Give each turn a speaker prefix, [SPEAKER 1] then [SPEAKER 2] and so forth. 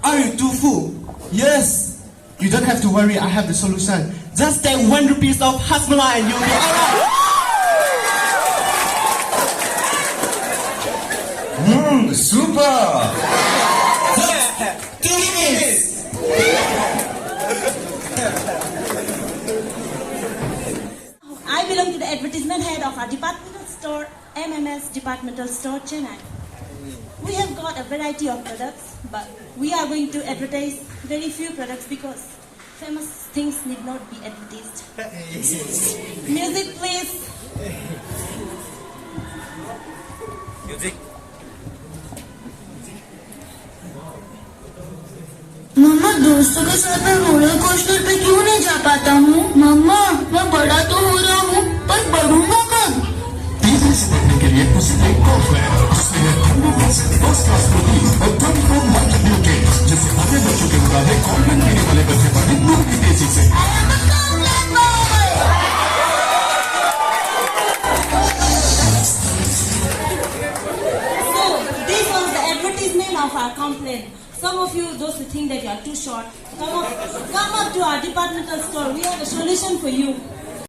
[SPEAKER 1] Are you too full? Yes. You don't have to worry, I have the solution. Just take 1 rupees of hajmola and you'll be alright.
[SPEAKER 2] Super!
[SPEAKER 3] I belong to the advertisement head of our departmental store, MMS Departmental Store, Chennai. We have got a variety of products, but we are going to advertise very few products because famous things need not be advertised. Music, please.
[SPEAKER 2] Music.
[SPEAKER 4] मम्मा दोस्तों के साथ मैं roller coaster पे क्यों नहीं जा पाता हूँ? मम्मा मैं बड़ा तो हो रहा हूँ पर बढ़ूंगा कब?
[SPEAKER 5] तेजी से बढ़ने के लिए उसे एक complan जिसमें है 100% फर्स्ट क्लास प्रोटीन और 24 मल्टीन्यूट्रिएंट्स जिससे अन्य बच्चों के मुकाबले complan पीने वाले बच्चे बढ़े बहुत ही तेजी से।
[SPEAKER 4] I am a complan boy.
[SPEAKER 3] So, this was the advertisement of our complan. Some of you, those who think that you are too short, come up to our departmental store. We have a solution for you.